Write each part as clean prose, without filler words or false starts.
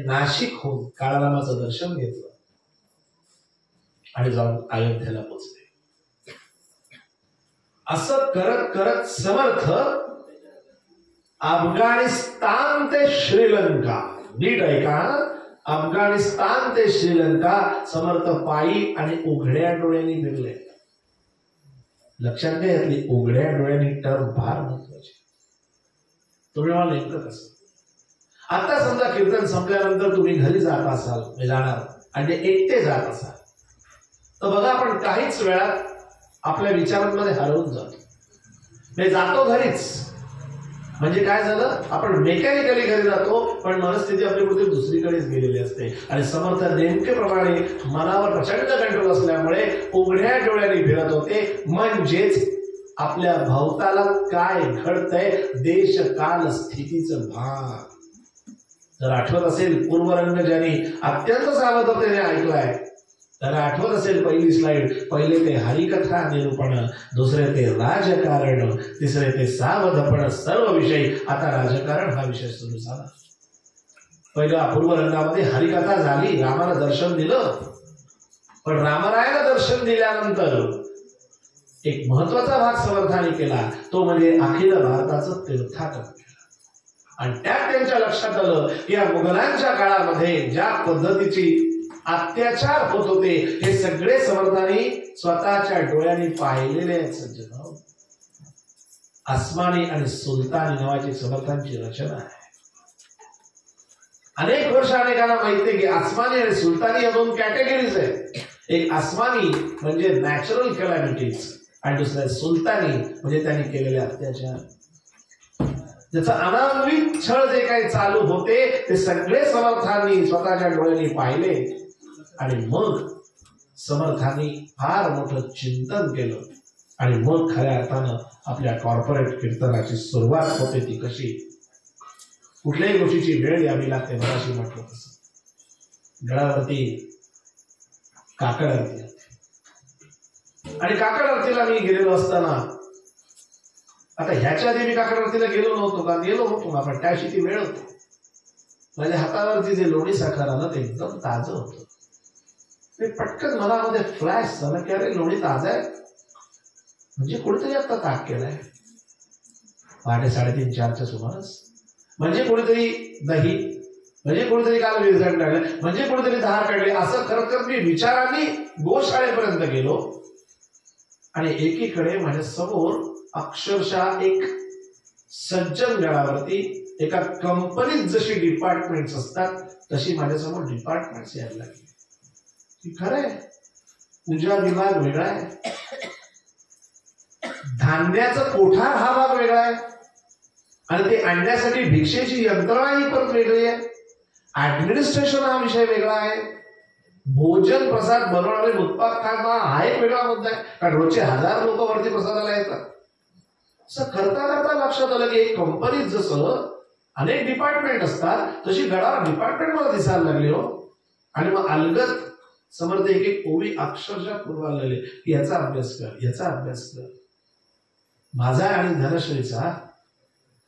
नाशिकहून काळारामाचं दर्शन घेतलं आणि जाऊन अयोध्येला पोहोचले. असं करत करत समर्थ अफगाणिस्तान ते श्रीलंका, नीट ऐका, अफगाणिस्तान ते श्रीलंका समर्थ पायी आणि उघड्या डोळ्यांनी फिरले. लक्षात घ्या, उघड्या डोळ्यांनी टर्म फार महत्वाची. तुम्ही मला नेमकं कसं, आता समजा कीर्तन संपल्यानंतर तुम्ही घरी जात असाल, जाणार आणि एकटे जात असाल, तर बघा आपण काहीच वेळात आपल्या विचारांमध्ये हरवून जातो. मी जातो घरीच म्हणजे काय झालं, आपण मेकॅनिकली घरी जातो पण मनस्थिती आपली कुठे दुसरीकडेच गेलेली असते. आणि समर्थ नेमकेप्रमाणे मनावर प्रचंड कंट्रोल असल्यामुळे उघड्या डोळ्यांनी फिरत होते. म्हणजेच आपल्या भोवताला काय घडतंय, देश काल स्थितीचं भान. जर आठवत असेल पूर्वरंग ज्यांनी अत्यंत सावधतेने ऐकलाय, त्याला आठवत असेल पहिली स्लाइड, पहिले ते हरिकथा निरूपण, दुसरे ते राजकारण, तिसरे ते सावधपण सर्व विषय. आता राजकारण हा विषय सुरू झाला. पहिल्या पूर्वरंगामध्ये हरिकथा झाली, रामाला दर्शन दिलं, पण रामरायाला दर्शन दिल्यानंतर एक महत्वाचा भाग समर्थाने केला, तो म्हणजे अखिल भारताचं तीर्थाटन केलं. आणि त्यात त्यांच्या लक्षात आलं की या मुघलांच्या काळामध्ये ज्या पद्धतीची अत्याचार होत होते हे सगळे समर्थांनी स्वतःच्या डोळ्यांनी पाहिलेले आहेत. सज्जन, आसमानी आणि सुलतानी नावाची समर्थांची रचना आहे. अनेक वर्ष अनेकांना माहिती आहे की आसमानी आणि सुलतानी या दोन कॅटेगरीज आहेत. एक आसमानी म्हणजे नॅचरल कॅलॅमिटीज आणि दुसरा सुलतानी म्हणजे त्यांनी केलेले अत्याचार. ज्याचा अनान्वित छळ जे काही चालू होते ते सगळे समर्थांनी स्वतःच्या डोळ्यांनी पाहिले. आणि मग समर्थांनी फार मोठं चिंतन केलं आणि मग खऱ्या अर्थानं आपल्या कॉर्पोरेट कीर्तनाची सुरुवात होते. ती कशी, कुठल्याही गोष्टीची वेळ यावी लागते. मराठी म्हटलं तसं गळावरती काकड आरती, आणि काकड आरतीला मी गेलेलो असताना, आता ह्याच्या आधी मी काकड आरतीला गेलो नव्हतो का, गेलो होतो ना, पण त्याशी ती वेळ होती. माझ्या हातावरती जे लोणी साखर आलं ते एकदम ताजं होतं. ते पटकन मनामध्ये फ्लॅश झालं की अरे लोणी ताजा आहे, म्हणजे कोणीतरी आता ताक केलाय. पहाटे 3:30-4च्या सुमारास, म्हणजे कोणीतरी दही, म्हणजे कोणीतरी काल विरजण काढलं, म्हणजे कोणीतरी धार काढले. असं करत करत मी विचारांनी गोशाळेपर्यंत गेलो आणि एकीकडे माझ्या समोर अक्षरशः एक सज्जन गडावरती एका कंपनीत जशी डिपार्टमेंट्स असतात तशी माझ्यासमोर डिपार्टमेंट्स यायला लागली. खरंय, पूजा विभाग वेगळा आहे, धान्याचा कोठार हा भाग वेगळा आहे, आणि ते आणण्यासाठी भिक्षेची यंत्रणा ही परत वेगळी आहे, ऍडमिनिस्ट्रेशन हा विषय वेगळा आहे, भोजन प्रसाद बनवणारे उत्पाद खाणं हा एक वेगळा मुद्दा आहे, कारण रोजचे 1000 लोक वरती प्रसादाला येतात. असं करता करता लक्षात आलं की एक कंपनीत जसं अनेक डिपार्टमेंट असतात तशी गडावर डिपार्टमेंट मला दिसायला लागली हो. आणि मग अलगद समर्थ एक एक ओवी अक्षरशः पूर्वाला लागले की याचा अभ्यास कर, याचा अभ्यास कर. माझा आणि धनश्रीचा,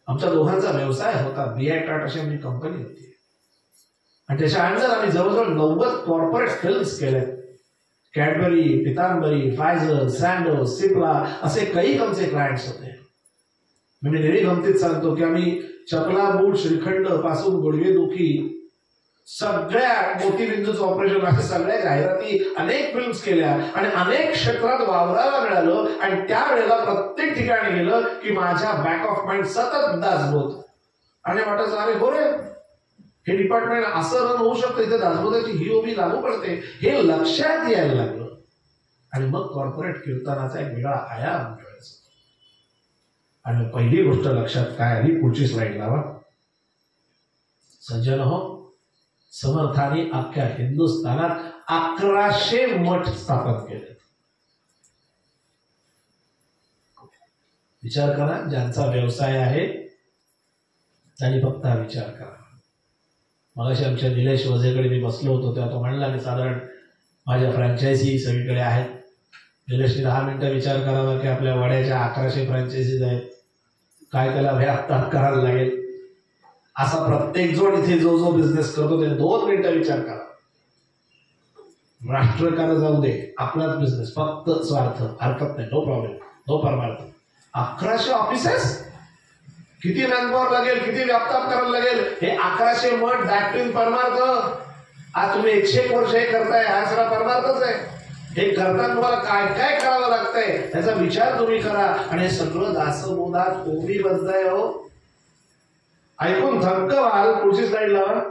आमच्या दोघांचा व्यवसाय होता. BI टाटा अशी आमची कंपनी होती आणि त्याच्या अंडर आम्ही जवळजवळ 90 कॉर्पोरेट फिल्म्स केल्या. कॅडबरी, पितांबरी, फायझर, सॅन्डो, सिप्ला असे काही आमचे क्लायंट्स होते. मी नेहमी गमतीत सांगतो की आम्ही चपला, बूट, श्रीखंड पासून गुडघेदुखी सगळ्या मोतीबिंदूचं ऑपरेशन, अशा सगळ्या जाहिराती, अनेक फिल्म्स केल्या आणि अनेक क्षेत्रात वावरायला मिळालं. आणि त्यावेळेला प्रत्येक ठिकाणी गेलं की माझ्या बॅक ऑफ माइंड सतत दासबोध आणि वाटायचं अरे बरे हे डिपार्टमेंट असं रन होऊ शकतं, इथे दासबोधाची ही ओबी लागू पडते, हे लक्षात यायला लागलं. आणि मग कॉर्पोरेट कीर्तनाचा एक वेगळा आयाम मिळायचा. आणि पहिली गोष्ट लक्षात काय आली, पुढची स्लाइड लावा. सज्जन हो, समर्थांनी अख्ख्या हिंदुस्थानात 1100 मठ स्थापन केले. विचार करा, ज्यांचा व्यवसाय आहे त्यांनी फक्त हा विचार करा. मगाशी आमच्या निलेश वजेकडे मी बसलो होतो तेव्हा तो म्हणला की साधारण माझ्या फ्रँचायझी सगळीकडे आहेत. निलेशने 10 मिनिटं विचार करावा की आपल्या वड्याच्या 1100 फ्रँचायझीज आहेत, काय त्याला व्यापार करायला लागेल. असा प्रत्येक जण इथे जो जो बिझनेस करतो त्याने 2 मिनिटं विचार करा. राष्ट्रकार जाऊ दे, आपलाच बिझनेस, फक्त स्वार्थ, हरकत नाही, नो प्रॉब्लेम, नो परमार्थ. 1100 ऑफिसेस, किती मॅनपॉवर लागेल, किती व्यापताप करायला लागेल. हे 1100 मठ दाटून परमार्थ. आज तुम्ही 101 वर्ष हे करताय, हा सगळा परमार्थच आहे. हे करताना तुम्हाला काय काय करावं लागतंय त्याचा विचार तुम्ही करा. आणि हे सगळं दासबोधात ओवीबद्ध आहे. हो, ऐकून थक्क व्हाल. पुढची स्लाइड लावा.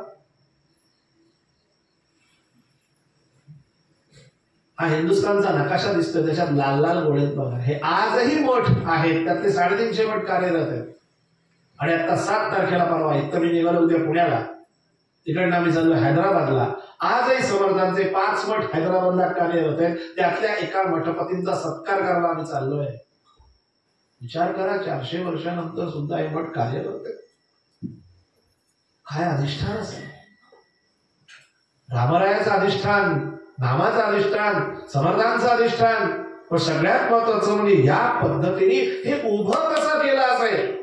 हा हिंदुस्थानचा नकाशा दिसतोय, त्याच्यात लाल लाल गोळे बघा. हे आजही मठ आहेत, त्यातले 350 मठ कार्यरत आहेत. आणि आता 7 तारखेला परवा इथं मी निघालो, उद्या पुण्याला, तिकडनं आम्ही चाललो हैदराबादला. आजही समर्थांचे 5 मठ हैदराबादला कार्यरत आहेत. त्यातल्या एका मठपतींचा सत्कार करायला आम्ही चाललोय. विचार करा, 400 वर्षानंतर सुद्धा हे मठ कार्यरत आहेत. काय अधिष्ठान असेल, रामरायाचं अधिष्ठान, नामाचं अधिष्ठान, समर्थांचं अधिष्ठान. पण सगळ्यात महत्वाचं म्हणजे या पद्धतीने हे उभं कसं केलं असेल.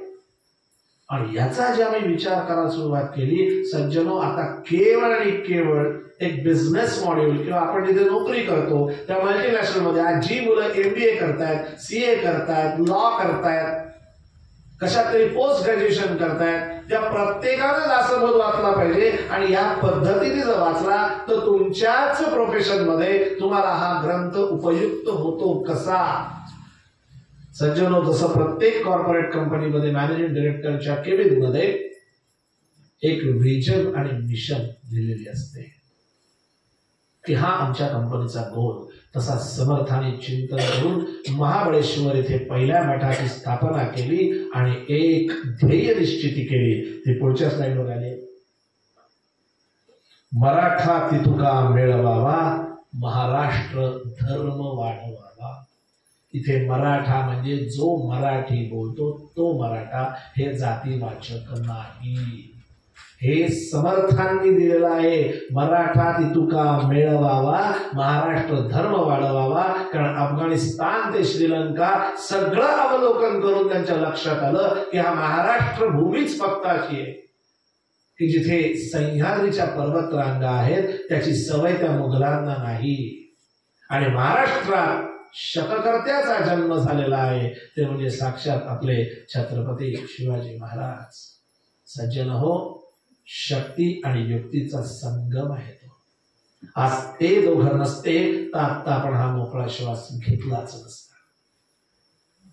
आणि याचा जे आम्ही विचार करायला सुरुवात केली, सज्जनो, आता केवळ आणि केवळ एक बिझनेस मॉड्यूल किंवा आपण जिथे नोकरी करतो त्या मल्टीनॅशनल मध्ये आज जी मुलं MBA करतायत, CA करतायत, लॉ करतायत, कशात तरी पोस्ट ग्रॅज्युएशन करतायत, त्या प्रत्येकाने दासबोध वाचला पाहिजे. आणि या पद्धतीने जर वाचला तर तुमच्याच प्रोफेशन मध्ये तुम्हाला हा ग्रंथ उपयुक्त होतो कसा. सज्जनो, जसं प्रत्येक कॉर्पोरेट कंपनीमध्ये मॅनेजिंग डायरेक्टरच्या केबिन मध्ये एक व्हिजन आणि मिशन दिलेली असते की हा आमच्या कंपनीचा गोल, तसा समर्थाने चिंतन करून महाबळेश्वर येथे पहिल्या मठाची स्थापना केली आणि एक ध्येय निश्चिती केली. ते पुढच्या स्लाइडवर आले. मराठा तितुका मेळवावा, महाराष्ट्र धर्म वाढवावा. इथे मराठा म्हणजे जो मराठी बोलतो तो मराठा, हे जातीवाचक नाही. हे समर्थांनी दिलेलं आहे. मराठा तितुका मेळवावा, महाराष्ट्र धर्म वाढवावा. कारण अफगाणिस्तान ते श्रीलंका सगळं अवलोकन करून त्यांच्या लक्षात आलं की हा महाराष्ट्र भूमीच फक्त अशी आहे की जिथे सह्याद्रीच्या पर्वतरांगा आहेत, त्याची सवय त्या मुघलांना नाही. आणि महाराष्ट्रात शककर्त्याचा जन्म झालेला आहे, ते म्हणजे साक्षात आपले छत्रपती शिवाजी महाराज. सज्जन हो, शक्ती आणि युक्तीचा संगम आहे तो. आज ते दोघं नसते तर आता आपण हा मोकळा श्वास घेतलाच नसता.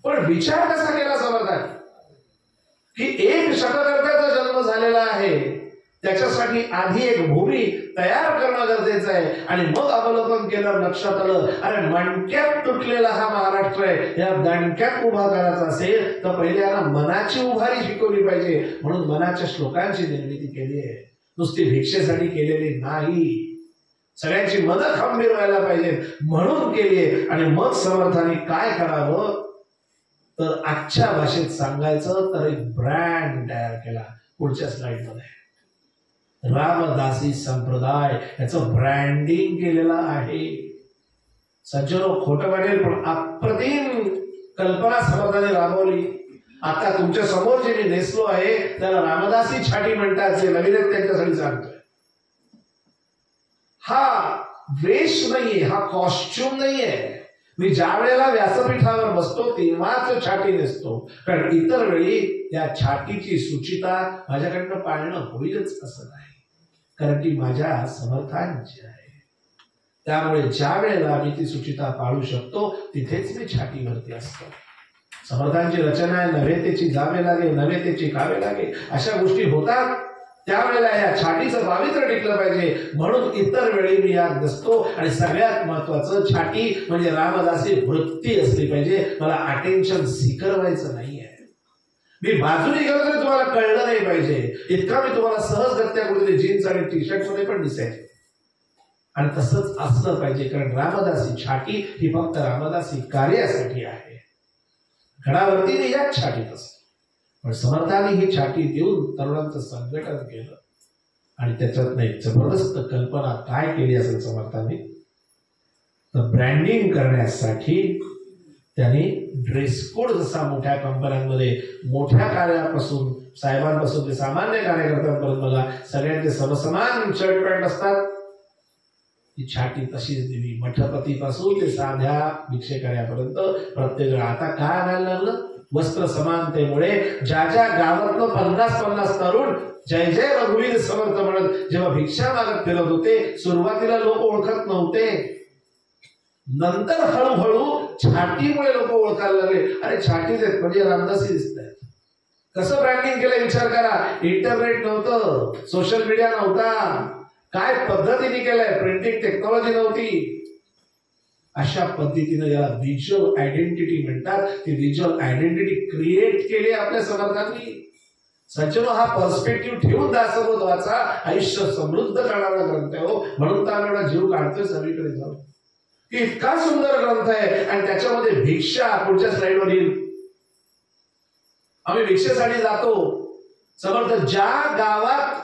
पण विचार कसा केला समर्थाने की एक शककर्त्याचा जन्म झालेला आहे, त्याच्यासाठी आधी एक भूमी तयार करणं गरजेचं आहे. आणि मग अवलोकन केलं, लक्षात आलं, अरे मणक्यात तुटलेला हा महाराष्ट्र आहे, या दणक्यात उभा करायचा असेल तर पहिल्या मनाची उभारी शिकवली पाहिजे. म्हणून मनाच्या श्लोकांची निर्मिती केली आहे, नुसती भिक्षेसाठी केलेली नाही. सगळ्यांची मनं खंबीर व्हायला पाहिजे म्हणून केली आहे. आणि मग समर्थाने काय करावं तर आजच्या भाषेत सांगायचं तर एक ब्रँड तयार केला. पुढच्या स्लाइड मध्ये रामदासी संप्रदाय याचं ब्रँडिंग केलेलं आहे. सज्जनो, खोटं वाटेल पण अप्रतिम कल्पना समर्थाने राबवली. आता तुमच्या समोर जे मी नेसलो आहे त्याला रामदासी छाटी म्हणतात, जे नवीन आहेत त्यांच्यासाठी सांगतोय. हा वेश नाहीये, हा कॉस्ट्युम नाहीये. मी ज्या वेळेला व्यासपीठावर बसतो तेव्हाच छाटी नेसतो, कारण इतर वेळी त्या छाटीची सुचिता माझ्याकडनं पाळणं होईलच असं नाही, कारण ती माझ्या समर्थांची आहे. त्यामुळे ज्या वेळेला मी ती सुचिता पाळू शकतो तिथेच मी छातीवरती असतो. समर्थांची रचना आहे, नव्हेतेची जावे लागे, नव्हेतेची खावे लागे, अशा गोष्टी होतात. त्यावेळेला या छातीचं पावित्र्य टिकलं पाहिजे म्हणून इतर वेळी मी यात नसतो. आणि सगळ्यात महत्वाचं, छाती म्हणजे रामदासी वृत्ती असली पाहिजे. मला अटेन्शन सीकर व्हायचं नाहीये. मी बाजूने गेलो तरी तुम्हाला कळलं नाही पाहिजे इतका मी तुम्हाला सहजगत्या कुठेतरी जीन्स आणि टी शर्ट मध्ये पण दिसायचे. आणि तसंच असलं पाहिजे, कारण रामदासी छाती ही फक्त रामदासी कार्यासाठी आहे. घडावरती याच छातीत असते. पण समर्थाने ही छाती देऊन तरुणांचं संघटन केलं आणि त्याच्यात एक जबरदस्त कल्पना काय केली असेल समर्थाने तर ब्रँडिंग करण्यासाठी त्यांनी ड्रेस कोड जसा मोठ्या कंपन्यांमध्ये मोठ्या कार्यापासून साहेबांपासून ते सामान्य कार्यकर्त्यांपर्यंत बघा सगळ्यांचे समसमान शर्ट पॅन्ट असतात, ती छाटी तशीच दिली मठपतीपासून ते साध्या भिक्षेकर्यापर्यंत प्रत्येक. आता काय व्हायला लागलं, वस्त्र समानतेमुळे ज्या ज्या गावातनं 50-50 तरुण जय जय रघुवीर समर्थ म्हणत जेव्हा भिक्षा मागत फिरत होते, सुरुवातीला लोक ओळखत नव्हते, नंतर हळूहळू छाटीमुळे लोक ओळखायला लागले. अरे छाटीच आहेत म्हणजे रामदासी दिसत आहेत. कसं ब्रँडिंग केलं विचार करा. इंटरनेट नव्हतं, सोशल मीडिया नव्हता, काय पद्धतीने केलंय, प्रिंटिंग टेक्नॉलॉजी नव्हती. अशा पद्धतीने याला व्हिज्युअल आयडेंटिटी म्हणतात. ती व्हिज्युअल आयडेंटिटी क्रिएट केली आपल्या समर्थांनी. सज्जनो, हा पर्स्पेक्टिव्ह ठेवून दासबोधाचा आयुष्य समृद्ध करणारा ग्रंथ आहे हो. म्हणून तर आम्ही एवढा जीव काढतोय सगळीकडे जाऊन. इतका सुंदर ग्रंथ आहे आणि त्याच्यामध्ये भिक्षा पुढच्या स्लाइडवर येईल. आम्ही भिक्षेसाठी जातो. समर्थ ज्या गावात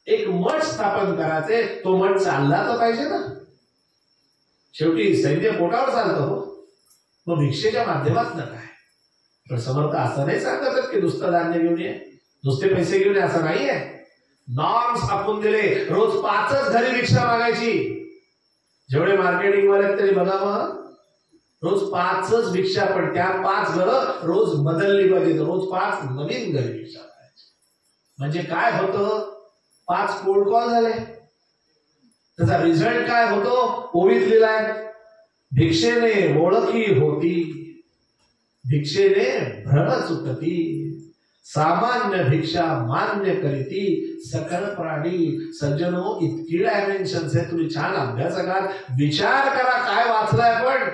एक मठ स्थापन करायचे, तो मठ चालला तर पाहिजे ना. शेवटी सैन्य पोटावर चालतं हो. मग भिक्षेच्या माध्यमातून काय. पण समर्थ असं नाही सांगतात की नुसतं धान्य घेऊन ये, नुसते पैसे घेऊन ये, असं नाहीये. नॉर्म्स आखून दिले. रोज 5च घरी भिक्षा मागायची. जेवढे मार्केटिंग वाले आहेत तरी बघा, मग रोज 5च भिक्षा, पण त्या 5 घरं रोज बदलली पाहिजे. रोज 5 नवीन घरी भिक्षा मागायची. म्हणजे काय होतं, 5 कोल्ड कॉल झाले. त्याचा रिझल्ट काय होतो, ओवीत लिहिलाय, भिक्षेने ओळखी होती, भिक्षेने भ्रम चुकती, सामान्य भिक्षा मान्य करीती सकल प्राणी. सज्जनो, इतकी डायमेन्शन्स आहे. तुम्ही छान अभ्यासकात विचार करा काय वाचलाय. पण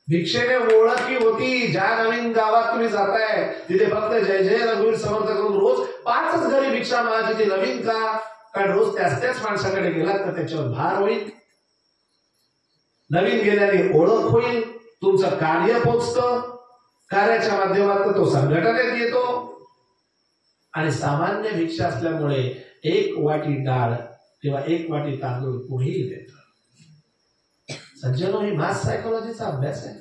भिक्षेने ओळखी होती. ज्या नवीन गावात तुम्ही जाताय तिथे फक्त जय जय रघुवीर समर्थ करून रोज 5च घरी भिक्षा मागायची. ती नवीन का? कारण रोज त्याच माणसाकडे गेलात तर त्याच्यावर भार होईल. नवीन गेल्याने ओळख होईल, तुमचं कार्य पोचतं, कार्याच्या माध्यमातून तो संघटनेत येतो. आणि सामान्य भिक्षा असल्यामुळे 1 वाटी डाळ किंवा 1 वाटी तांदूळ कोणीही देतं. सज्जनो, ही मास सायकोलॉजीचा अभ्यास आहे.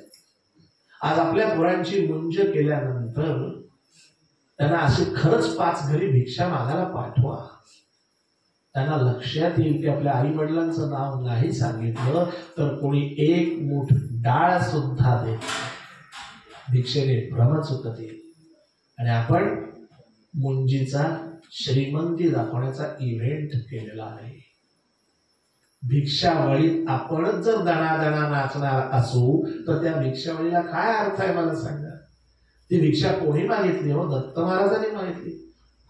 आज आपल्या पोरांची मुंज केल्यानंतर त्यांना अशी खरंच 5 घरी भिक्षा मागायला पाठवा. त्यांना लक्षात येईल की आपल्या आई वडिलांचं नाव नाही सांगितलं तर कोणी 1 मूठ डाळ सुद्धा देत. भिक्षेने भ्रम चुकते. आणि आपण मुंजीचा श्रीमंती दाखवण्याचा इव्हेंट केलेला आहे. भिक्षावळीत आपणच जर दणादणा नाचणार असू तर त्या भिक्षावळीला काय अर्थ आहे मला सांगा. ती भिक्षा कोणी मागितली हो? दत्त महाराजांनी मागितली,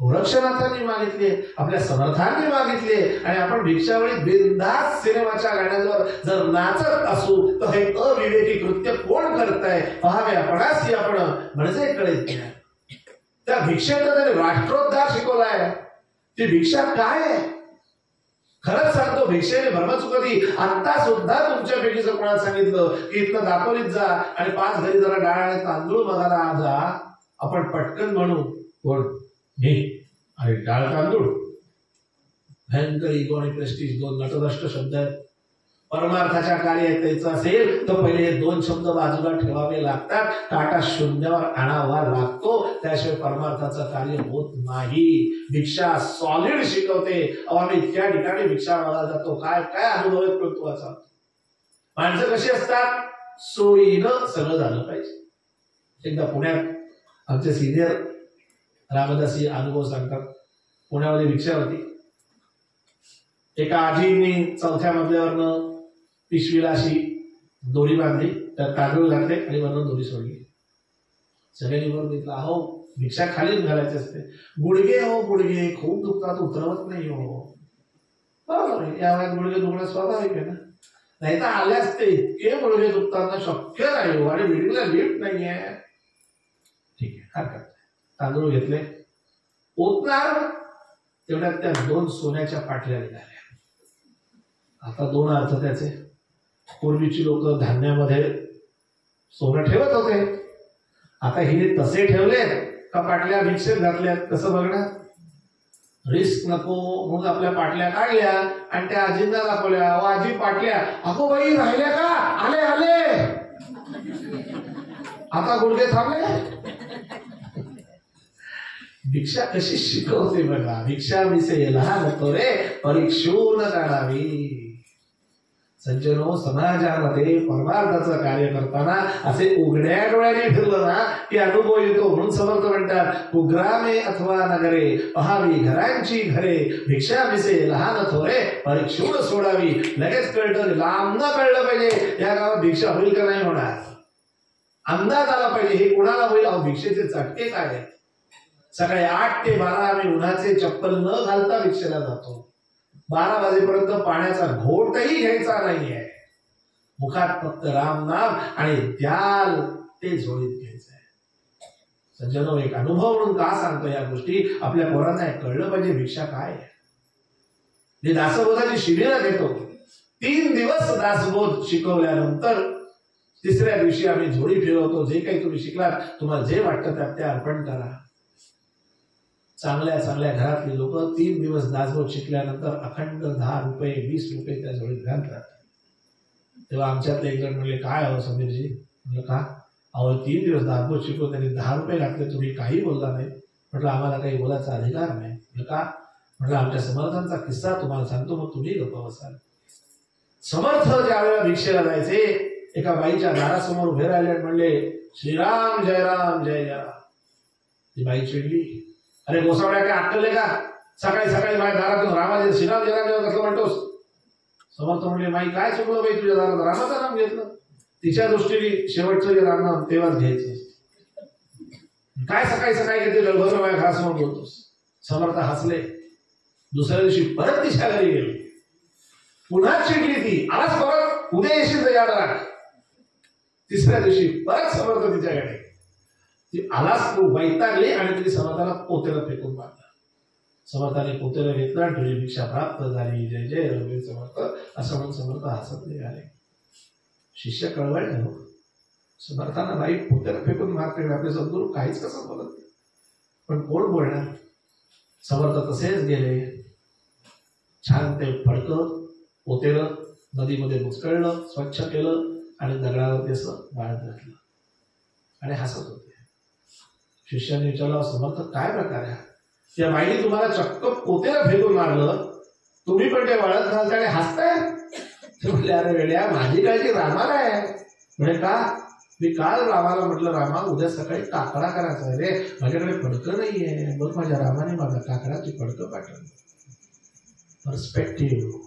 गोरक्षनाथांनी मागितली, आपल्या समर्थांनी मागितली. आणि आपण भिक्षावळीत बिनधास्त सिनेमाच्या गाण्यावर जर नाचत असू तर हे अविवेकी कृत्य कोण करताय पहावे आपणास आपण म्हणजे कळेल. त्या भिक्षेचा त्याने राष्ट्रोद्धार शिकवलाय. ती भिक्षा काय आहे? खरंच सांगतो, भिक्षेने भ्रम चुकती. आता सुद्धा तुमच्यापैकी जर कोणाला सांगितलं की इथनं दापोलीत जा आणि 5 घरी जरा डाळ आणि तांदूळ मागायला जा, आपण पटकन म्हणू कोण मी आणि डाळ तांदूळ. भयंकर इगो आणि प्रेस्टीज 2 नटदष्ट शब्द आहेत. परमार्थाच्या कार्य ऐकायचं असेल तर पहिले हे 2 शब्द बाजूला ठेवावे लागतात. काटा शून्यावर आणावा लागतो, त्याशिवाय परमार्थाचं कार्य होत नाही. भिक्षा सॉलिड शिकवते. आम्ही इतक्या ठिकाणी भिक्षा मागायला जातो, काय काय अनुभव आहे प्रभुत्वाचा. माणसं कशी असतात, सोयीनं सगळं झालं पाहिजे. एकदा पुण्यात आमचे सिनियर रामदासी अनुभव सांगतात. पुण्यामध्ये भिक्षा होती. एका आजींनी 4थ्या मजल्यावरनं पिशवीला अशी दोरी बांधली, त्यात तांदूळ घातले आणि वरून दोरी सोडली. सगळ्यांनी बरोबर घेतला. अहो, भिक्षा खालीच घालायची असते. गुडघे हो गुडघे खूप दुखतात, उतरवत नाही हो. बरोबर आहे, या वयात गुडघे दुखणं स्वाभाविक आहे ना. नाही तर आले असते, इतके गुडघे दुखताना शक्य नाही हो. आणि बिल्डिंगला लिफ्ट नाहीये. ठीक आहे, हरकत नाही. तांदूळ घेतले, ओतणार तेवढ्यात त्या 2 सोन्याच्या पाटल्या निघाल्या. आता 2 अर्थ त्याचे. पूर्वीची लोक धान्यामध्ये सोनं ठेवत होते, आता हिने तसे ठेवलेत का पाटल्या भिक्षेत घातल्यात. कसं बघणार, रिस्क नको म्हणून आपल्या पाटल्या काढल्या आणि त्या आजींना दाखवल्या. आजी पाटल्या, अगो बाई राहिल्या का, आले आले. आता गुडघे थांबले. भिक्षा कशी शिकवते बघा. भिक्षा मिसे लहान तोरे परीक्षून काढावी. सज्जनो, समाजामध्ये परमार्थाचं कार्य करताना असे उघड्या डोळ्याने फिरलं ना की अनुभव येतो. म्हणून समर्थ म्हणतात, कुग्रामे अथवा नगरे पहावी घरांची घरे, भिक्षा मिसे लहान थोरे परीक्षून सोडावी. लगेच कळतं, लांब न कळलं पाहिजे या गावात भिक्षा होईल का नाही होणार. अंदाज आला पाहिजे हे कोणाला होईल. अहो, भिक्षेचे चटके काय आहेत. सकाळी 8 ते 12 आम्ही उन्हाचे चप्पल न घालता भिक्षेला जातो. 12 वाजेपर्यंत पाण्याचा घोटही घ्यायचा नाहीये. मुखात फक्त राम नाम आणि द्याल ते झोळीत घ्यायचंय. सज्जनो, एक अनुभव म्हणून का सांगतो या गोष्टी. आपल्या पोरांना कळलं पाहिजे भिक्षा काय आहे. मी दासबोधाची शिबिरं घेतो. 3 दिवस दासबोध शिकवल्यानंतर 3ऱ्या दिवशी आम्ही झोळी फिरवतो. जे काही तुम्ही शिकलात, तुम्हाला जे वाटतं त्यात ते अर्पण करा. चांगल्या चांगल्या घरातली लोक 3 दिवस दासबोध शिकल्यानंतर अखंड 10 रुपये 20 रुपये त्या झोळीत घालतात. तेव्हा आमच्यातले एक जण म्हणले, काय अहो समीरजी. म्हणलं का. अहो 3 दिवस दासबोध शिकवून त्यांनी 10 रुपये घातले, तुम्ही काही बोलला नाही. म्हटलं आम्हाला काही बोलायचा अधिकार नाही. म्हटलं का. म्हटलं आमच्या समर्थांचा किस्सा तुम्हाला सांगतो, मग तुम्ही गप्प बसाल. समर्थ ज्या वेळेला भिक्षेला जायचे, एका बाईच्या दारासमोर उभे राहिले आणि म्हणले, श्रीराम जय राम जय जय राम. ती बाई चिडली. अरे गोसावड्या काय अक्कल आहे का. सकाळी सकाळी माझ्या दारातून रामाचे श्रीराम जय राम जेव्हा कसं म्हणतोस. समर्थ म्हणले, माई काय चुकलं बाई तुझ्या दारात. रामाचं नाम घेतलं. तिच्या दृष्टीने शेवटचं जे राम नाम तेव्हाच घ्यायचं. काय सकाळी सकाळी घेते लवकर माझ्या घरासमोर बोलतोस. समर्थ हसले. दुसऱ्या दिवशी परत तिच्या घरी गेले. पुन्हा चिडली ती. आज परत उद्या येशील याद राख. 3ऱ्या दिवशी परत समर्थ तिच्याकडे. ती आलाच तू वैतागली आणि तिने समर्थाला पोतेला फेकून मारला. समर्थाने पोतेला घेतलं आणि तुझी भिक्षा प्राप्त झाली. जय जय रघुवीर समर्थ असं म्हणून समर्थ हसत निघाले. शिष्य कळवळले, हो समर्थांना बाई पोतेला फेकून मारते, आपले सद्गुरू काहीच कसं बोलत नाही. पण कोण बोलणार. समर्थ तसेच गेले. छान ते फडकं पोतेलं नदीमध्ये बुचकळलं, स्वच्छ केलं आणि दगडावरती असं वाळत घातलं आणि हसत होते. शिष्याने विचारलं, समर्थ काय प्रकार आहे. त्या बाईने तुम्हाला चक्क पोतेला फेकून मारलं, तुम्ही पण ते वाळत घालता आणि हसताय. ते म्हटले, अरे वेड्या, माझी काळजी रामाला आहे. म्हणजे का. मी काल रामाला म्हटलं, रामा उद्या सकाळी काकडा करायचा आहे रे, माझ्याकडे फडकं नाहीये. बघ माझ्या रामाने माझ्या काकडाची फडकं पाठवली. पर्स्पेक्टिव्ह.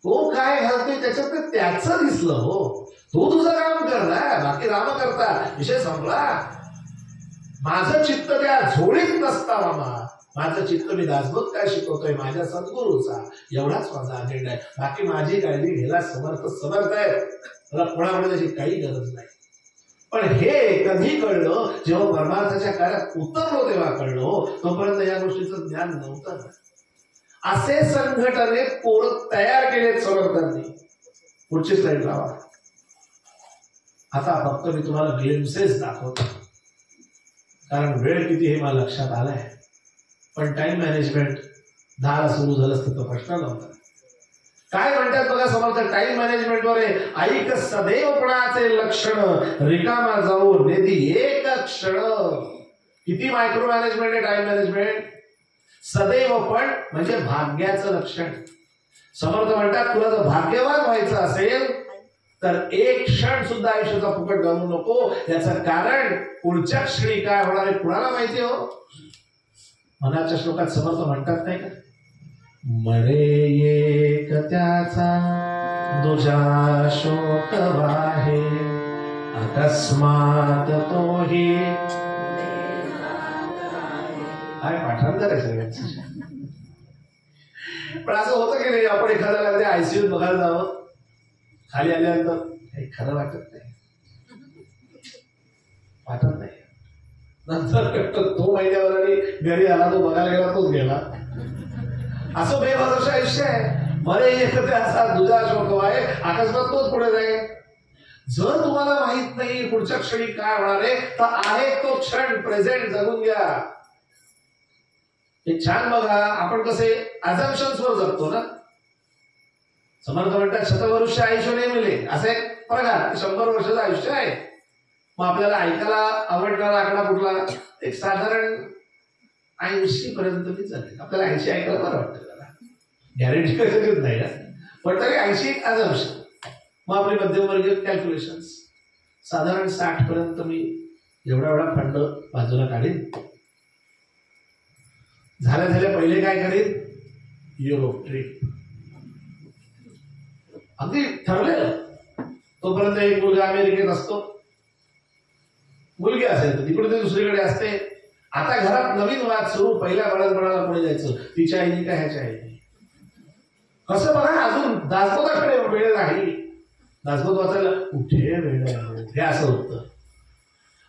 तो काय घालतोय त्याच्यात त्याचं दिसलं. हो तो तुझं काम करणार, बाकी राम करता, विषय संपला. माझं चित्त त्या झोळीत नसता मामा. माझं चित्त मी दासबोध काय शिकवतोय माझ्या सद्गुरूचा, एवढाच माझा अजेंडा आहे. बाकी माझी काळजी घ्यायला समर्थ आहे. मला कोणाकडे त्याची काही गरज नाही. पण हे कधी कळलं, जेव्हा परमार्थाच्या कार्यात उतरलो तेव्हा कळलो. तोपर्यंत या गोष्टीचं ज्ञान नव्हतं. असे संघटने पोरं तयार केलेत समर्थांनी. पुढची स्लाइड लावा. आता फक्त मी तुम्हाला ग्लिम्सेस दाखवतो, कारण वेळ किती हे मला लक्षात आलंय. पण टाइम मॅनेजमेंट 10ला सुरू झालं असतं तर प्रश्न नव्हता. काय म्हणतात बघा समर्थ टाइम मॅनेजमेंट वर. ऐक सदैवपणाचे लक्षण, रिकामा जाऊ नेदी एक क्षण. किती मायक्रो मॅनेजमेंट आहे टाइम मॅनेजमेंट. सदैवपण म्हणजे भाग्याचं लक्षण. समर्थ म्हणतात, तुला जर भाग्यवान व्हायचं असेल तर एक क्षण सुद्धा आयुष्याचा फुकट घालू नको. याचं कारण पुढच्या क्षणी काय होणार आहे कुणाला माहिती. हो मनाच्या श्लोकात समर्थ म्हणतात नाही का, मरे एक त्याचा दुजा शोक वाहे, अकस्मात तोही. काय पाठांतर आहे सगळ्यांचं. पण असं होतं की नाही, आपण एखाद्याला आयसीयूत बघायला जावं, खाली आल्यानंतर काही खरं वाटत नाही, वाटत नाही. नंतर तो महिन्यावर आणि घरी आला, तो बघायला गेला, तोच गेला. असं बेभरोशा आयुष्य आहे. मरे एकत्र असा दुजा शोक आहे, अकस्मात तोच पुढे जाईल. जर तुम्हाला माहित नाही पुढच्या क्षणी काय होणार आहे, तर आहे तो क्षण प्रेझेंट जगून घ्या. हे छान बघा, आपण कसे अझम्पशन्स वर जगतो ना. समर्थ म्हणतात शतवर्ष आयुष्य नाही मिळे, असे बघा 100 वर्षाचं आयुष्य आहे. मग आपल्याला ऐकायला आवडणारा आकडा कुठला? एक साधारण 80 पर्यंत मी चालेल. आपल्याला 80 ऐकायला बरं वाटतं, त्याला गॅरंटी कशाच नाही ना, पण तरी 80 अजम्पशन. मग आपले मध्यमवर्गीय कॅल्क्युलेशन साधारण 60 पर्यंत मी एवढा फंड बाजूला काढीन. झाल्या पहिले काय करीन? Europe trip. अगदी ठरलेलं. तोपर्यंत एक मुलगा अमेरिकेत असतो, मुलगी असेल तर तिकडे ते दुसरीकडे असते. आता घरात नवीन वाद सुरू. पहिल्या बाळाला पुढे जायचं, तिच्या आईने का ह्याच्या आईने. कसं बघा, अजून दासबोधाकडे वेळ नाही. दासबोध वाचायला कुठे वेळ आहे, हे असं होतं.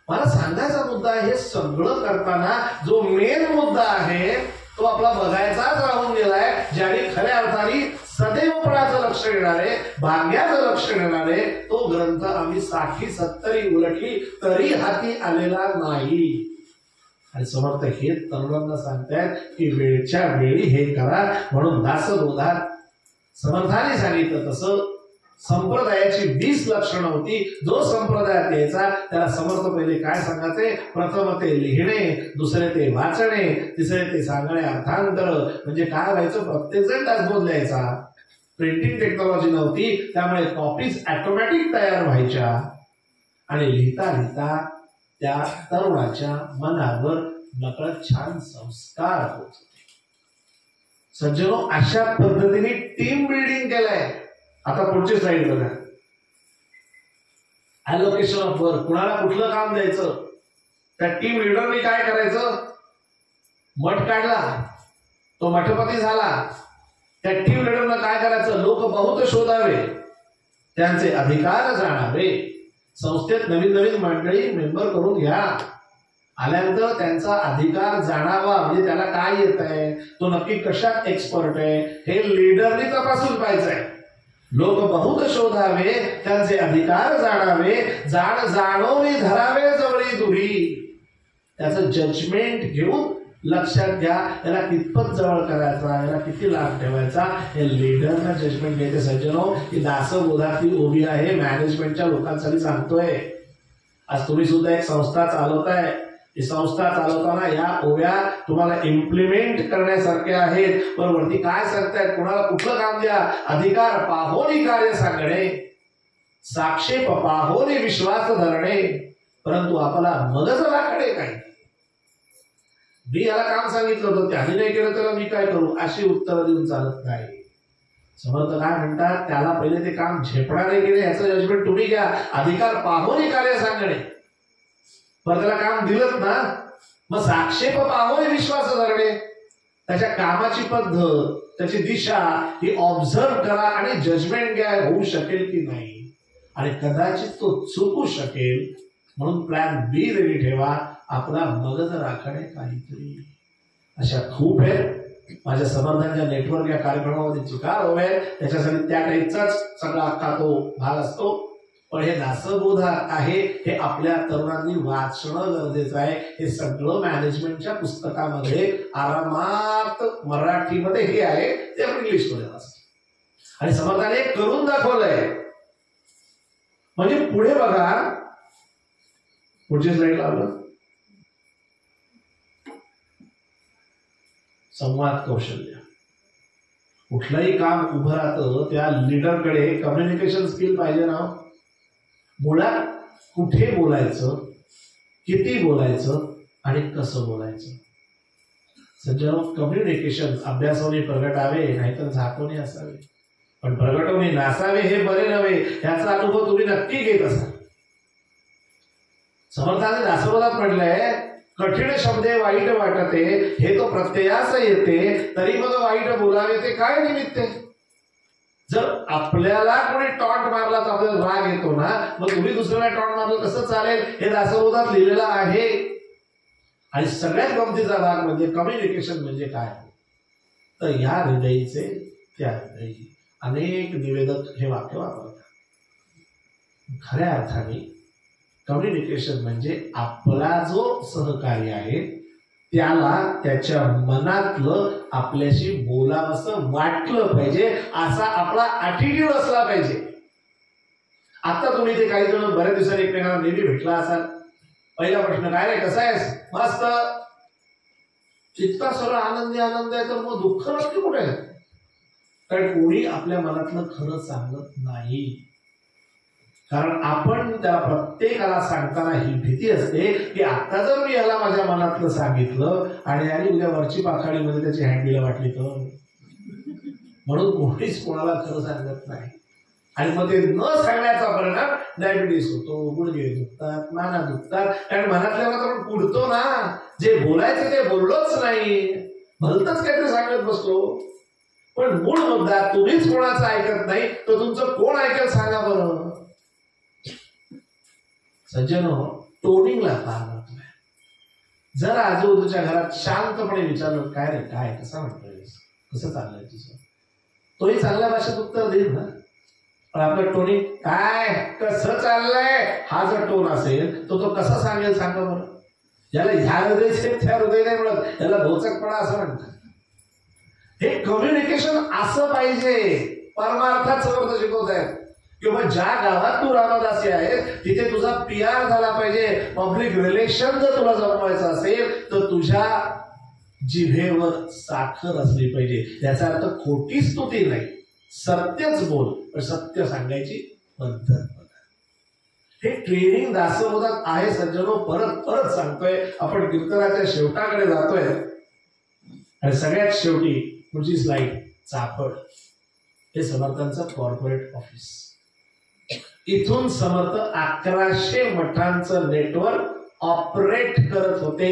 मला सांगायचा मुद्दा, हे सगळं करताना जो मेन मुद्दा आहे तो आपला बघायचाच राहून गेलाय. ज्याने खऱ्या अर्थाने सदैवपणाचं लक्ष देणारे, भाग्याचं लक्ष देणारे, तो ग्रंथ आम्ही 60-70 उलटली तरी हाती आलेला नाही. आणि समर्थ हे तरुणांना सांगतायत की वेळच्या वेळी हे करा. म्हणून दासबोधात समर्थाने सांगितलं तसं संप्रदायाची 20 लक्षणं होती. जो संप्रदायात यायचा त्याला समर्थ पहिले काय सांगायचे? प्रथम ते लिहिणे, दुसरे ते वाचणे, तिसरे ते सांगणे अर्थांतर. म्हणजे काय व्हायचं? प्रत्येक जण दासबोध लिहायचा. प्रिंटिंग टेक्नॉलॉजी नव्हती, त्यामुळे कॉपीज ऑटोमॅटिक तयार व्हायच्या. आणि लिहिता लिहिता त्या तरुणाच्या मनावर नकळत छान संस्कार होत होते. सज्जनो, अशा पद्धतीने टीम बिल्डिंग केलंय. आता पुढची स्लाइड बघा. Allocation of work. कुणाला कुठलं काम द्यायचं, त्या टीम लीडरने काय करायचं? मठ काढला, तो मठपती झाला. त्या टीम लीडरनं काय करायचं? लोक बहुत शोधावे, त्यांचे अधिकार जाणावे. संस्थेत नवीन नवीन मंडळी मेंबर करून घ्या. आल्यानंतर त्यांचा अधिकार जाणावा. म्हणजे त्याला काय येत आहे, तो नक्की कशात एक्सपर्ट आहे, हे लीडरनी तपासून पाहिजे. लोक बहुत शोधावे, त्यांचे अधिकार जाणावे, जाण जाणोनी धरावे जवळी दुरी. त्याचं जजमेंट घेऊन लक्षात घ्या, याला कितपत जवळ करायचा, याला किती लाभ ठेवायचा, हे लीडरना जजमेंट घ्यायचे. सज्जनो, ही दासबोधातली ओबी आहे, मॅनेजमेंटच्या लोकांसाठी सांगतोय. आज तुम्ही सुद्धा एक संस्था चालवताय. ही संस्था चालवताना या ओव्या तुम्हाला इम्प्लिमेंट करण्यासारख्या आहेत. पण वरती काय सांगतायत? कुणाला कुठलं काम द्या? अधिकार पाहोनी कार्य सांगणे, साक्षेप पाहोनी विश्वास धरणे. परंतु आपला मगज राखणे काय? मी याला काम सांगितलं होतं, त्याने नाही केलं त्याला मी काय करू, अशी उत्तरं देऊन चालत नाही. समर्थ काय म्हणतात? त्याला पहिले ते काम झेपणारे केले, याचं जजमेंट तुम्ही घ्या. अधिकार पाहोनी कार्य सांगणे, पण त्याला काम दिलंच ना, मग साक्षेप पाहोनी विश्वास धरणे. त्याच्या कामाची पद्धत, त्याची दिशा ही ऑब्झर्व करा आणि जजमेंट घ्या, होऊ शकेल की नाही. आणि कदाचित तो चुकू शकेल, म्हणून प्लॅन बी रेडी ठेवा. आपला मगज राखणे काहीतरी. अशा खूप आहेत. माझ्या समर्थांच्या नेटवर्क या कार्यक्रमामध्ये चुका हवे, त्याच्यासाठी त्या टाईपचाच सगळा अख्खा तो भाग असतो. पण हे दासबोध आहे, हे आपल्या तरुणांनी वाचणं गरजेचं आहे. हे सगळं मॅनेजमेंटच्या पुस्तकामध्ये आरामात मराठीमध्ये हे आहे, ते आपण इंग्लिशमध्ये वाचतो. आणि समर्थाने करून दाखवलंय. म्हणजे पुढे बघा, पुढची स्लाइड लावलं. संवाद कौशल्य. कुठलंही काम उभं राहतं, त्या लीडरकडे कम्युनिकेशन स्किल पाहिजे ना. मुळात कुठे बोलायचं, किती बोलायचं आणि कसं बोलायचं. सज्जनो, कम्युनिकेशन अभ्यासाने प्रगटावे, नाहीतर झाकोने असावे. पण प्रगटवणे नासावे हे बरे नव्हे. याचा अनुभव तुम्ही नक्की घेत असाल. समर्थाने दासबोधात म्हटलंय, कठीण शब्दे वाईट वाटते, हे तो प्रत्ययास येते, तरी मग वाईट बोलावे ते काय निमित्ते. जर आपल्याला कोणी टॉन्ट मारला तर आपल्याला राग येतो ना, मग तुम्ही दुसऱ्याला टॉन्ट मारलं कसं चालेल, हे दासबोधात लिहिलेलं आहे. आणि सगळ्यात गमतीचा भाग म्हणजे कम्युनिकेशन म्हणजे काय, तर ह्या हृदयीचे त्या हृदयी. अनेक निवेदक हे वाक्य वापरतात. खऱ्या अर्थाने कम्युनिकेशन म्हणजे आपला जो सहकारी आहे त्याला त्याच्या मनातलं आपल्याशी बोलावंसं वाटलं पाहिजे, असा आपला ॲटिट्यूड असला पाहिजे. आता तुम्ही ते काही जण बऱ्याच दिवसांनी एकमेकांना नेहमी भेटला असाल. पहिला प्रश्न, काय रे कसा आहेस? मस्त. इतका सर्व आनंदी आनंद आहे, तर मग दुःख नक्की कुठे आहे? कारण कोणी आपल्या मनातलं खरं सांगत नाही. कारण आपण त्या प्रत्येकाला सांगताना ही भीती असते की आता जर मी याला माझ्या मनातलं सांगितलं आणि उद्या वरची पाखाडीमध्ये त्याची हँडीला वाटली तर. म्हणून कोणीच कोणाला खरं सांगत नाही. आणि मग ते न सांगण्याचा परिणाम डायबिटीस होतो, गुडघे दुखतात, माना दुखतात. कारण मनातल्या मनात आपण कुडतो ना, जे बोलायचं ते बोललोच नाही, भलतच काहीतरी सांगत बसतो. पण मूळ मुद्दा तुम्हीच कोणाचं ऐकत नाही, तर तुमचं कोण ऐकत सांगा बरं. सज्जनो, टोनिंगला फार महत्व आहे. जर आजूबाजूच्या घरात शांतपणे विचारलं, काय रे काय कसं म्हणतोयस, कसं चाललंय तुझं, तोही चांगल्या भाषेत उत्तर देईल ना. पण आपलं टोनिंग काय कसं चाललंय हा जर टोन असेल तो कसा सांगेल सांगा बरं. याला ह्या हृदय त्या हृदय नाही म्हणत, याला भोचकपणा असं म्हणतात. हे कम्युनिकेशन असं पाहिजे. परमार्थात समर्थ शिकवत आहेत किंवा ज्या गावात तू रामदासी आहे तिथे तुझा PR झाला पाहिजे. पब्लिक रिलेशन जर तुला जमवायचं असेल तर तुझ्या जिभेवर साखर असली पाहिजे. याचा अर्थ खोटी स्तुती नाही, सत्यच बोल, पण सत्य सांगायची पद्धत बघा. हे ट्रेनिंग दासबोधात आहे सज्जनो. परत परत सांगतोय. आपण कीर्तनाच्या शेवटाकडे जातोय आणि सगळ्यात शेवटी पुढची स्लाइड, चाफळ. हे समर्थांचं कॉर्पोरेट ऑफिस. इथून समर्थ 1100 मठांचं नेटवर्क ऑपरेट करत होते.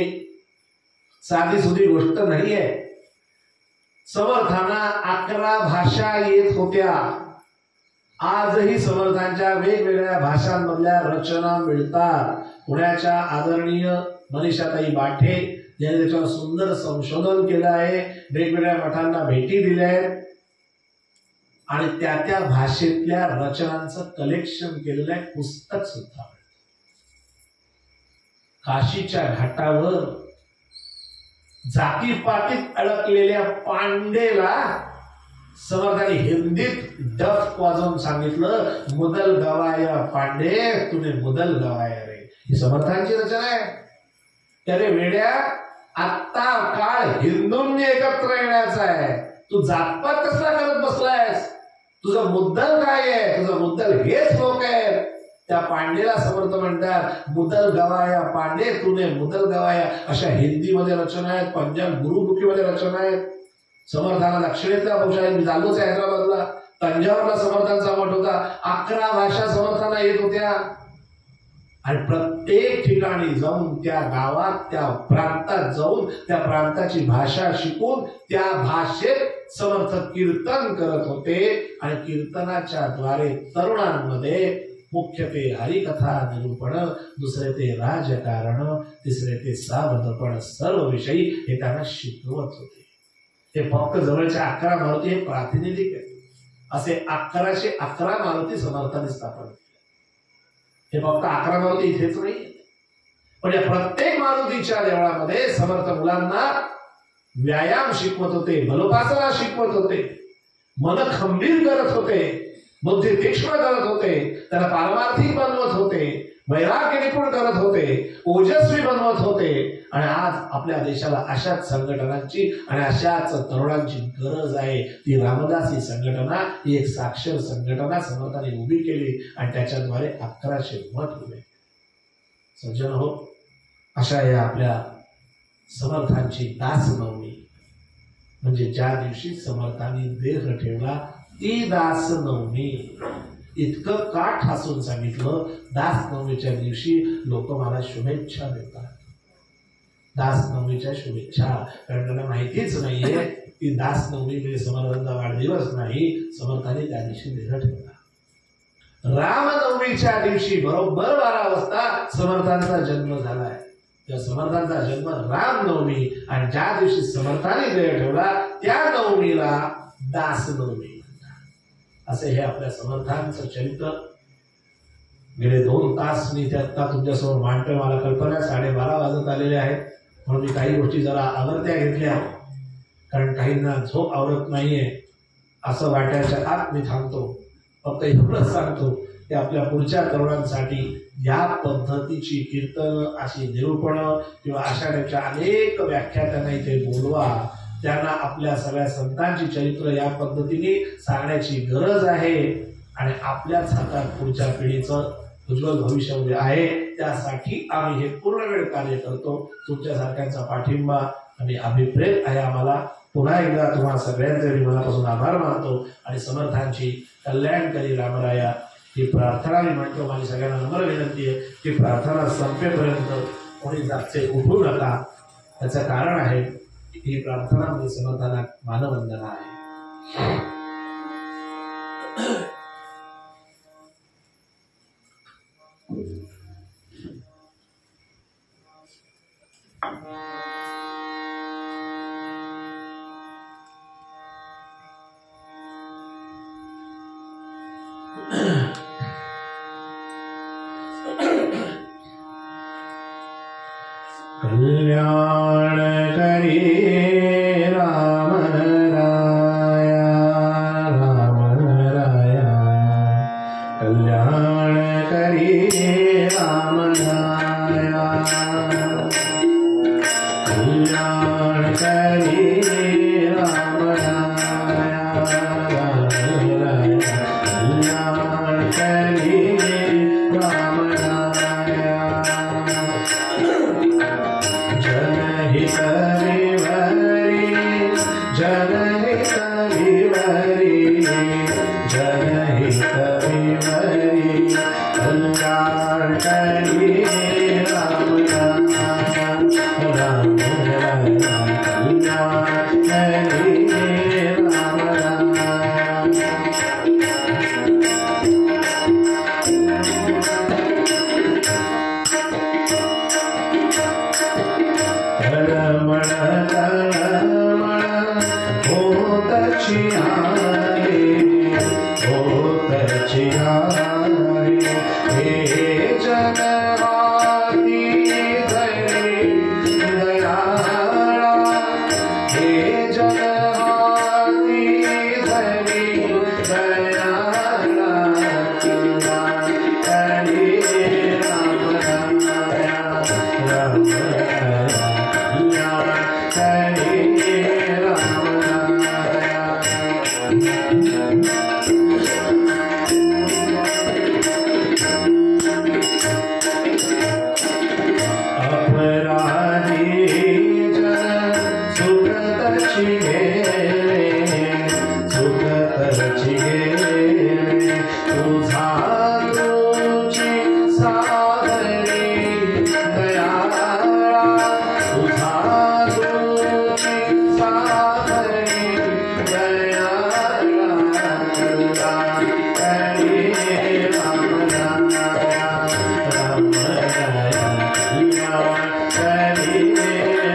साधी सुधी गोष्ट नाहीये. समर्थांना 11 भाषा येत होत्या. आजही समर्थांच्या वेगवेगळ्या भाषांमधल्या रचना मिळतात. पुण्याच्या आदरणीय मनीषाताई बाठे यांनी त्याच्यावर सुंदर संशोधन केलं आहे. वेगवेगळ्या मठांना भेटी दिल्या आहेत आणि त्या त्या भाषेतल्या रचनांचं कलेक्शन केलेलं आहे पुस्तक सुद्धा. काशीच्या घाटावर जातीपातीत अडकलेल्या पांडेला समर्थांनी हिंदीत डफ वाजवून सांगितलं, मुदल गवाया पांडे तुने मुदल गवाया रे. ही समर्थांची रचना आहे. त्याने वेड्या, आत्ता काळ हिंदूंनी एकत्र येण्याचा आहे. तू जातपात कसला करत बसलायस? तुझं मुद्दल काय आहे? तुझं मुद्दल हेच लोक आहेत. त्या पांडेला समर्थ म्हणतात, मुदल गवाया पांडे तुने मुदल गवाया. अशा हिंदीमध्ये रचना आहेत, पंजाब गुरुमुखीमध्ये रचना आहेत. समर्थांना दक्षिणेतल्या भाषा आहेत. मी झालोच आहे हैदराबादला, तंजावरला समर्थांचा मठ होता. 11 भाषा समर्थांना येत होत्या. आणि प्रत्येक ठिकाणी जाऊन, त्या गावात त्या प्रांतात जाऊन, त्या प्रांताची भाषा शिकून त्या भाषेत समर्थ कीर्तन करत होते. आणि कीर्तनाच्या द्वारे तरुणांमध्ये मुख्य ते हरिकथा निरूपण, दुसरे ते राजकारण, तिसरे ते सावधपण, सर्व विषयी हे त्यांना शिकवत होते. हे फक्त जवळच्या 11 मारुती हे प्रातिनिधिक आहे. असे 1111 मारुती समर्थांनी स्थापन केले. हे फक्त 11 मारुती इथेच नाही, पण या प्रत्येक मारुतीच्या देवळामध्ये समर्थ मुलांना व्यायाम शिकवत होते, बलोपासना शिकवत होते, मन खंबीर करत होते, बुद्धी तीक्ष्ण करत होते, त्यांना पारमार्थिक बनवत होते, वैराग्य निपुण करत होते, ओजस्वी बनवत होते. आणि आज आपल्या देशाला अशाच संघटनांची आणि अशाच तरुणांची गरज आहे. ती रामदासी संघटना ही एक साक्षर संघटना समर्थांनी उभी केली आणि त्याच्याद्वारे 1100 मठ उभे. सज्जन हो, अशा या आपल्या समर्थांची दासनवमी, म्हणजे ज्या दिवशी समर्थांनी देह ठेवला ती दासनवमी. इतकं का ठासून सांगितलं? दासनवमीच्या दिवशी लोक मला शुभेच्छा देतात. दासनवमीच्या शुभेच्छा, कारण त्यांना माहितीच नाहीये की दासनवमी म्हणजे समर्थांचा वाढदिवस नाही. समर्थांनी त्या दिवशी देह ठेवला. रामनवमीच्या दिवशी बरोबर 12 वाजता समर्थांचा जन्म झालाय. त्या समर्थांचा जन्म रामनवमी, आणि ज्या दिवशी समर्थांनी देह ठेवला त्या नवमीला दासनवमी. असे हे आपल्या समर्थांचं चरित्र. गेले 2 तास मी त्यात तुमच्यासमोर मांडतोय. मला कल्पना आहे 12:30 वाजत आलेले आहेत, म्हणून मी काही गोष्टी जरा आवरत्या घेतल्या, कारण काहींना झोप आवरत नाहीये असं वाटायच्या आत मी थांबतो. फक्त एवढंच सांगतो ते आपल्या पुढच्या तरुणांसाठी या पद्धतीची कीर्तन, अशी निरूपण किंवा अशा टाईपच्या अनेक व्याख्या त्यांना इथे बोलवा. त्यांना आपल्या सगळ्या संतांची चरित्र या पद्धतीने सांगण्याची गरज आहे आणि आपल्याच हातात पुढच्या पिढीचं उज्ज्वल भविष्य आहे. त्यासाठी आम्ही हे पूर्ण वेळ कार्य करतो. तुमच्यासारख्यांचा पाठिंबा आणि अभिप्रेत आहे आम्हाला. पुन्हा एकदा तुम्हा सगळ्यांचे मी मनापासून आभार मानतो आणि समर्थांची कल्याणकारी रामराया ही प्रार्थना मी म्हणतो. माझी सगळ्यांना नम्र विनंती आहे की प्रार्थना संपेपर्यंत कोणी जागचे उठू नका. त्याचं कारण आहे ही प्रार्थना म्हणजे समर्थांना मानवंदना आहे. कल्याण करी राम राया, राम राया, कल्याण करी राम राया, कल्याण करी राम राया, राम राया, कल्याण करी राम राया. जनहित विवरी, जनहित विवरी, जनहित विवरी, कल्याण करी राम राया, राम राया, कल्याण करी राम राया. तळमळ तळमळ होतची आरे, होतची आरे, हे जग हाती धरी दयाळा, हे जग हाती धरी दयाळा, करी राम राया, राम राया, करी राम राया. अपराधी जन सुखतची गेले, सुखतची गेले, तुझा तुझी सादरी दयाळा, तुझा तुझी सादरी दयाळा, करी राम राया, राम राया, करी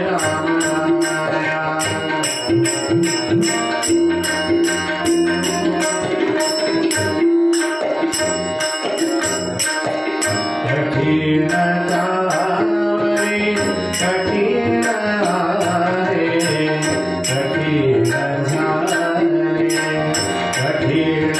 राम राया. कठीण जावरी, कठीण आहे, कठीण झाले, कठीण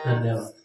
धन्यवाद.